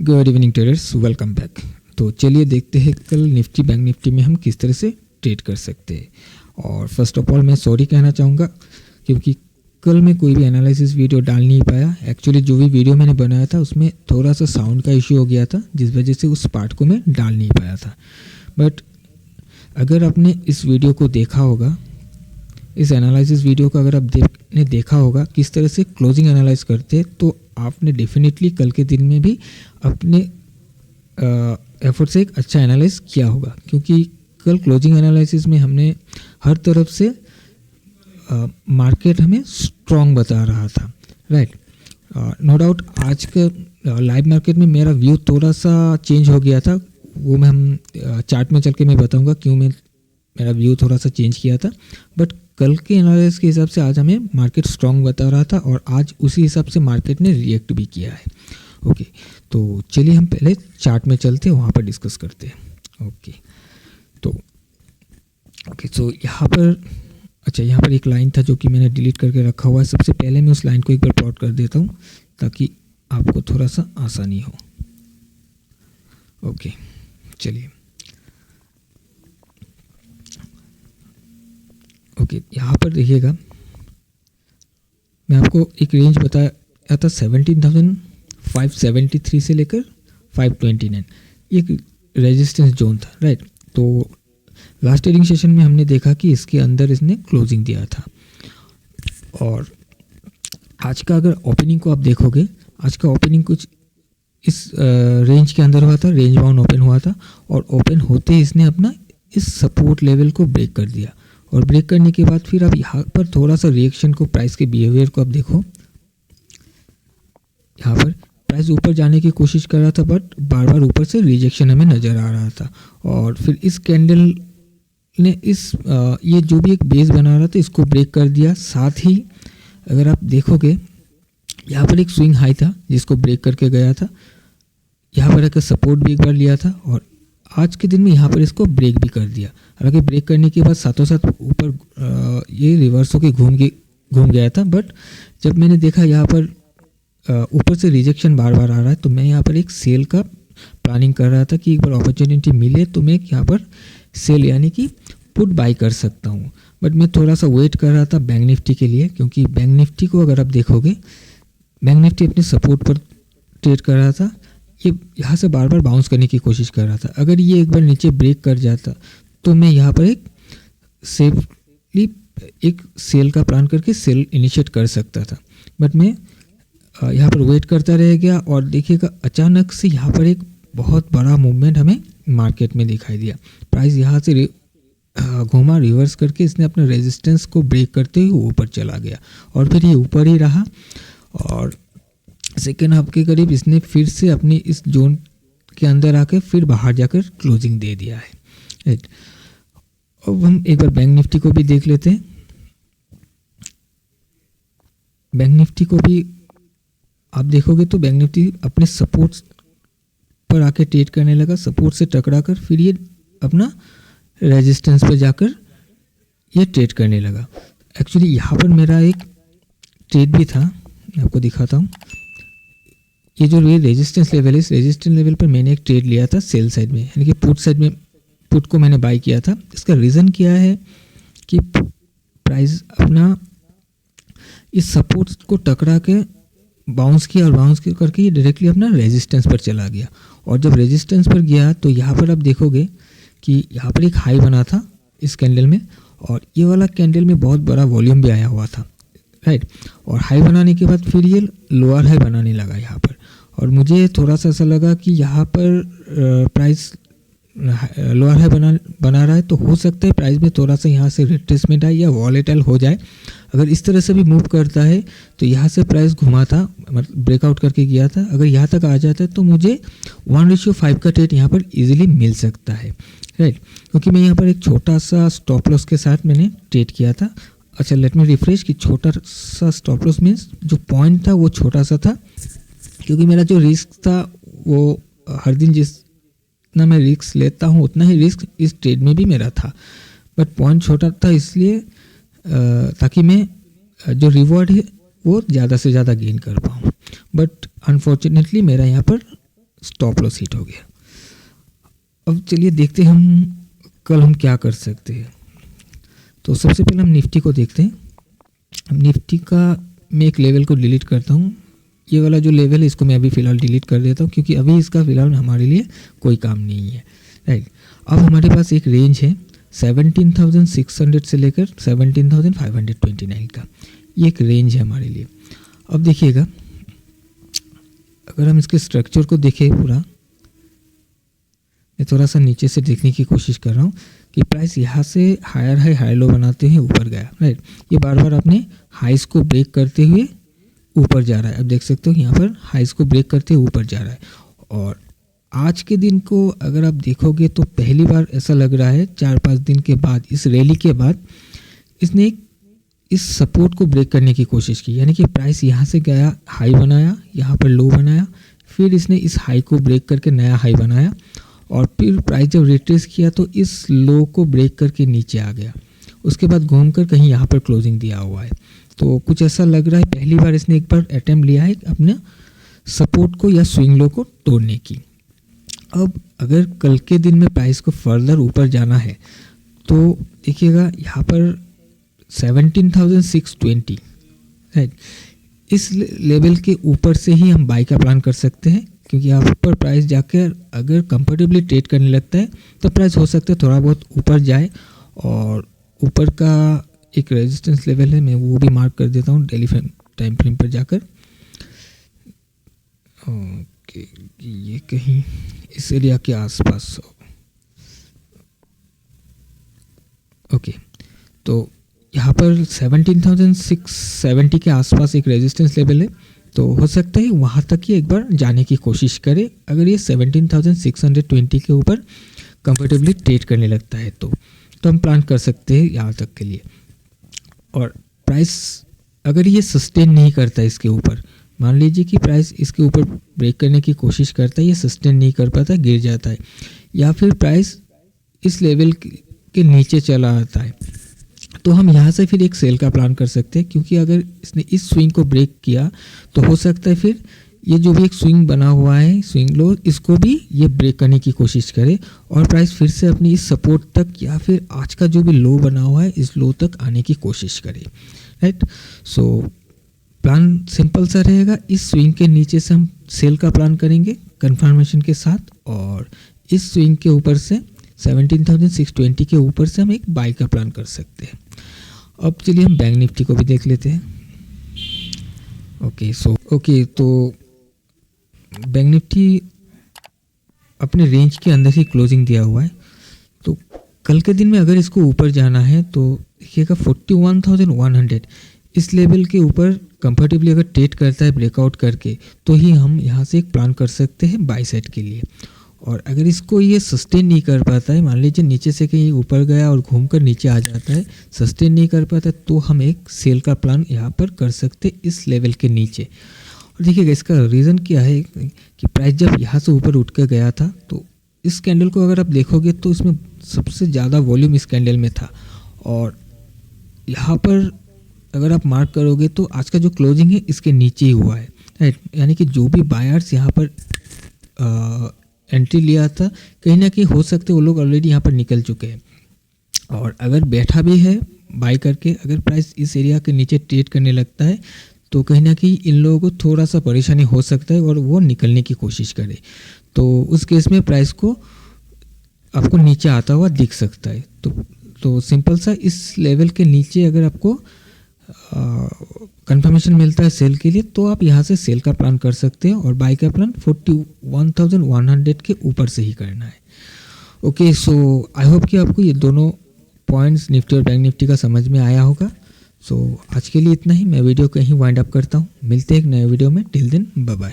Good evening traders, welcome back. तो चलिए देखते हैं कल निफ्टी बैंक निफ्टी में हम किस तरह से ट्रेड कर सकते हैं। और फर्स्ट ऑफ ऑल मैं सॉरी कहना चाहूँगा क्योंकि कल मैं कोई भी एनालिसिस वीडियो डाल नहीं पाया। एक्चुअली जो भी वीडियो मैंने बनाया था उसमें थोड़ा सा साउंड का इश्यू हो गया था, जिस वजह से उस पार्ट को मैं डाल नहीं पाया था। बट अगर आपने इस वीडियो को देखा होगा, इस एनालिसिस वीडियो को अगर आपने देखा होगा किस तरह से क्लोजिंग एनालाइज करते हैं, तो आपने डेफिनेटली कल के दिन में भी अपने एफर्ट से एक अच्छा एनालाइज किया होगा। क्योंकि कल क्लोजिंग एनालिसिस में हमने हर तरफ से मार्केट हमें स्ट्रॉन्ग बता रहा था, राइट। नो डाउट आज के लाइव मार्केट में मेरा व्यू थोड़ा सा चेंज हो गया था। वो मैं हम चार्ट में चल के मैं बताऊंगा क्यों मेरा व्यू थोड़ा सा चेंज किया था। बट कल के एनालिसिस के हिसाब से आज हमें मार्केट स्ट्रॉन्ग बता रहा था और आज उसी हिसाब से मार्केट ने रिएक्ट भी किया है। ओके, तो चलिए हम पहले चार्ट में चलते हैं, वहाँ पर डिस्कस करते हैं। सो यहाँ पर एक लाइन था जो कि मैंने डिलीट करके रखा हुआ है। सबसे पहले मैं उस लाइन को एक बार प्लॉट कर देता हूँ ताकि आपको थोड़ा सा आसानी हो। ओके, चलिए। ओके, यहाँ पर देखिएगा, मैं आपको एक रेंज बताया था 17,573 से लेकर 529, एक रेजिस्टेंस जोन था, राइट। तो लास्ट ट्रेडिंग सेशन में हमने देखा कि इसके अंदर इसने क्लोजिंग दिया था। और आज का अगर ओपनिंग को आप देखोगे, आज का ओपनिंग कुछ इस रेंज के अंदर हुआ था, रेंज बाउंड ओपन हुआ था और ओपन होते ही इसने अपना इस सपोर्ट लेवल को ब्रेक कर दिया। और ब्रेक करने के बाद फिर आप यहाँ पर थोड़ा सा रिएक्शन को, प्राइस के बिहेवियर को आप देखो। यहाँ पर प्राइस ऊपर जाने की कोशिश कर रहा था बट बार बार ऊपर से रिजेक्शन हमें नज़र आ रहा था। और फिर इस कैंडल ने ये जो भी एक बेस बना रहा था इसको ब्रेक कर दिया। साथ ही अगर आप देखोगे यहाँ पर एक स्विंग हाई था जिसको ब्रेक करके गया था। यहाँ पर एक सपोर्ट भी एक बार लिया था और आज के दिन में यहाँ पर इसको ब्रेक भी कर दिया। हालांकि ब्रेक करने के बाद साथों साथ ऊपर ये रिवर्स होके घूम गया था। बट जब मैंने देखा यहाँ पर ऊपर से रिजेक्शन बार बार आ रहा है, तो मैं यहाँ पर एक सेल का प्लानिंग कर रहा था कि एक बार अपॉर्चुनिटी मिले तो मैं यहाँ पर सेल यानी कि पुट बाई कर सकता हूँ। बट मैं थोड़ा सा वेट कर रहा था बैंक निफ्टी के लिए, क्योंकि बैंक निफ्टी को अगर आप देखोगे, बैंक निफ्टी अपने सपोर्ट पर ट्रेड कर रहा था। ये यहाँ से बार बार बाउंस करने की कोशिश कर रहा था। अगर ये एक बार नीचे ब्रेक कर जाता तो मैं यहाँ पर एक सेफली एक सेल का प्लान करके सेल इनिशिएट कर सकता था। बट मैं यहाँ पर वेट करता रह गया और देखिएगा अचानक से यहाँ पर एक बहुत बड़ा मूवमेंट हमें मार्केट में दिखाई दिया। प्राइस यहाँ से घूमा, रिवर्स करके इसने अपने रेजिस्टेंस को ब्रेक करते हुए ऊपर चला गया और फिर ये ऊपर ही रहा। और सेकेंड हाफ के करीब इसने फिर से अपनी इस जोन के अंदर आकर फिर बाहर जाकर क्लोजिंग दे दिया है, राइट। अब हम एक बार बैंक निफ्टी को भी देख लेते हैं। बैंक निफ्टी को भी आप देखोगे तो बैंक निफ्टी अपने सपोर्ट पर आके ट्रेड करने लगा, सपोर्ट से टकरा कर फिर ये अपना रेजिस्टेंस पर जाकर ये ट्रेड करने लगा। एक्चुअली यहाँ पर मेरा एक ट्रेड भी था, मैं आपको दिखाता हूँ। ये जो रेजिस्टेंस लेवल है, इस रेजिस्टेंस लेवल पर मैंने एक ट्रेड लिया था सेल साइड में, यानी कि पुट साइड में, पुट को मैंने बाई किया था। इसका रीज़न क्या है कि प्राइस अपना इस सपोर्ट को टकरा के बाउंस किया और बाउंस करके ये डायरेक्टली अपना रेजिस्टेंस पर चला गया। और जब रेजिस्टेंस पर गया तो यहाँ पर आप देखोगे कि यहाँ पर एक हाई बना था इस कैंडल में और ये वाला कैंडल में बहुत बड़ा वॉल्यूम भी आया हुआ था, राइट। और हाई बनाने के बाद फिर ये लोअर हाई बनाने लगा यहाँ पर। और मुझे थोड़ा सा ऐसा लगा कि यहाँ पर प्राइस लोअर हाई बना रहा है, तो हो सकता है प्राइस में थोड़ा सा यहाँ से रिट्रेसमेंट आए या वॉलेटाइल हो जाए। अगर इस तरह से भी मूव करता है तो यहाँ से प्राइस घुमा था, मतलब ब्रेकआउट करके गया था। अगर यहाँ तक आ जाता है तो मुझे 1:5 का ट्रेड यहाँ पर इजीली मिल सकता है, राइट। क्योंकि मैं यहाँ पर एक छोटा सा स्टॉप लॉस के साथ मैंने ट्रेड किया था। अच्छा, लेट मी रिफ्रेश कि छोटा सा स्टॉप लॉस मीन्स जो पॉइंट था वो छोटा सा था, क्योंकि मेरा जो रिस्क था वो हर दिन जितना मैं रिस्क लेता हूँ उतना ही रिस्क इस ट्रेड में भी मेरा था। बट पॉइंट छोटा था इसलिए ताकि मैं जो रिवॉर्ड है वो ज़्यादा से ज़्यादा गेन कर पाऊँ। बट अनफॉर्चुनेटली मेरा यहाँ पर स्टॉप लॉस हिट हो गया। अब चलिए देखते हैं हम क्या कर सकते हैं। तो सबसे पहले हम निफ्टी को देखते हैं। निफ्टी का मैं एक लेवल को डिलीट करता हूँ। ये वाला जो लेवल है इसको मैं अभी फ़िलहाल डिलीट कर देता हूँ, क्योंकि अभी इसका फ़िलहाल हमारे लिए कोई काम नहीं है, राइट। अब हमारे पास एक रेंज है 17,600 से लेकर 17,529 का, ये एक रेंज है हमारे लिए। अब देखिएगा, अगर हम इसके स्ट्रक्चर को देखें पूरा, मैं थोड़ा सा नीचे से देखने की कोशिश कर रहा हूँ कि प्राइस यहाँ से हायर हाई हाई लो बनाते हुए ऊपर गया, राइट। ये बार बार अपने हाइस को ब्रेक करते हुए ऊपर जा रहा है। अब देख सकते हो यहाँ पर हाइस को ब्रेक करते हुए ऊपर जा रहा है। और आज के दिन को अगर आप देखोगे तो पहली बार ऐसा लग रहा है 4-5 दिन के बाद, इस रैली के बाद इसने इस सपोर्ट को ब्रेक करने की कोशिश की। यानी कि प्राइस यहाँ से गया, हाई बनाया, यहाँ पर लो बनाया, फिर इसने इस हाई को ब्रेक करके नया हाई बनाया, और फिर प्राइस जब रिट्रेस किया तो इस लो को ब्रेक करके नीचे आ गया। उसके बाद घूमकर कहीं यहाँ पर क्लोजिंग दिया हुआ है। तो कुछ ऐसा लग रहा है पहली बार इसने एक बार अटेम्प्ट लिया है अपने सपोर्ट को या स्विंग लो को तोड़ने की। अब अगर कल के दिन में प्राइस को फर्दर ऊपर जाना है तो देखिएगा यहाँ पर 17,620, राइट, इस लेवल के ऊपर से ही हम बाई का प्लान कर सकते हैं, क्योंकि यहाँ पर प्राइस जाकर अगर कंफर्टेबली ट्रेड करने लगता है तो प्राइस हो सकता है थोड़ा बहुत ऊपर जाए। और ऊपर का एक रेजिस्टेंस लेवल है, मैं वो भी मार्क कर देता हूँ डेली टाइम फ्रेम पर जाकर। ओके, ये कहीं इस एरिया के आसपास हो। ओके, तो यहाँ पर 17,670 के आसपास एक रेजिस्टेंस लेवल है, तो हो सकता है वहाँ तक ही एक बार जाने की कोशिश करे। अगर ये 17,620 के ऊपर कंफर्टेबली ट्रेड करने लगता है तो हम प्लान कर सकते हैं यहाँ तक के लिए। और प्राइस अगर ये सस्टेन नहीं करता इसके ऊपर, मान लीजिए कि प्राइस इसके ऊपर ब्रेक करने की कोशिश करता है, ये सस्टेन नहीं कर पाता, गिर जाता है, या फिर प्राइस इस लेवल के नीचे चला आता है, तो हम यहाँ से फिर एक सेल का प्लान कर सकते हैं। क्योंकि अगर इसने इस स्विंग को ब्रेक किया तो हो सकता है फिर ये जो भी एक स्विंग बना हुआ है, स्विंग लो, इसको भी ये ब्रेक करने की कोशिश करे और प्राइस फिर से अपनी इस सपोर्ट तक या फिर आज का जो भी लो बना हुआ है इस लो तक आने की कोशिश करे, राइट। सो प्लान सिंपल सा रहेगा, इस स्विंग के नीचे से हम सेल का प्लान करेंगे कंफर्मेशन के साथ, और इस स्विंग के ऊपर से 17,620 के ऊपर से हम एक बाई का प्लान कर सकते हैं। अब चलिए हम बैंक निफ्टी को भी देख लेते हैं। ओके, तो बैंक निफ्टी अपने रेंज के अंदर ही क्लोजिंग दिया हुआ है। तो कल के दिन में अगर इसको ऊपर जाना है तो देखिएगा 41,100 इस लेवल के ऊपर कंफर्टेबली अगर ट्रेड करता है ब्रेकआउट करके, तो ही हम यहाँ से एक प्लान कर सकते हैं बाई साइड के लिए। और अगर इसको ये सस्टेन नहीं कर पाता है, मान लीजिए नीचे से कहीं ऊपर गया और घूमकर नीचे आ जाता है, सस्टेन नहीं कर पाता, तो हम एक सेल का प्लान यहाँ पर कर सकते हैं इस लेवल के नीचे। और देखिएगा इसका रीज़न क्या है कि प्राइस जब यहाँ से ऊपर उठ कर गया था तो इस कैंडल को अगर आप देखोगे तो इसमें सबसे ज़्यादा वॉल्यूम इस कैंडल में था। और यहाँ पर अगर आप मार्क करोगे तो आज का जो क्लोजिंग है इसके नीचे ही हुआ है, राइट। यानी कि जो भी बायर्स यहाँ पर एंट्री लिया था, कहीं ना कहीं हो सकते वो लोग ऑलरेडी यहाँ पर निकल चुके हैं। और अगर बैठा भी है बाय करके, अगर प्राइस इस एरिया के नीचे ट्रेड करने लगता है तो कहीं ना कहीं इन लोगों को थोड़ा सा परेशानी हो सकता है और वो निकलने की कोशिश करे, तो उस केस में प्राइस को आपको नीचे आता हुआ दिख सकता है। तो सिंपल सा इस लेवल के नीचे अगर आपको कंफर्मेशन मिलता है सेल के लिए, तो आप यहाँ से सेल का प्लान कर सकते हैं और बाई का प्लान 41,100 के ऊपर से ही करना है। ओके, सो आई होप कि आपको ये दोनों पॉइंट्स निफ्टी और बैंक निफ्टी का समझ में आया होगा। सो आज के लिए इतना ही, मैं वीडियो कहीं वाइंड अप करता हूँ। मिलते हैं एक नए वीडियो में, टिल देन बाय बाय।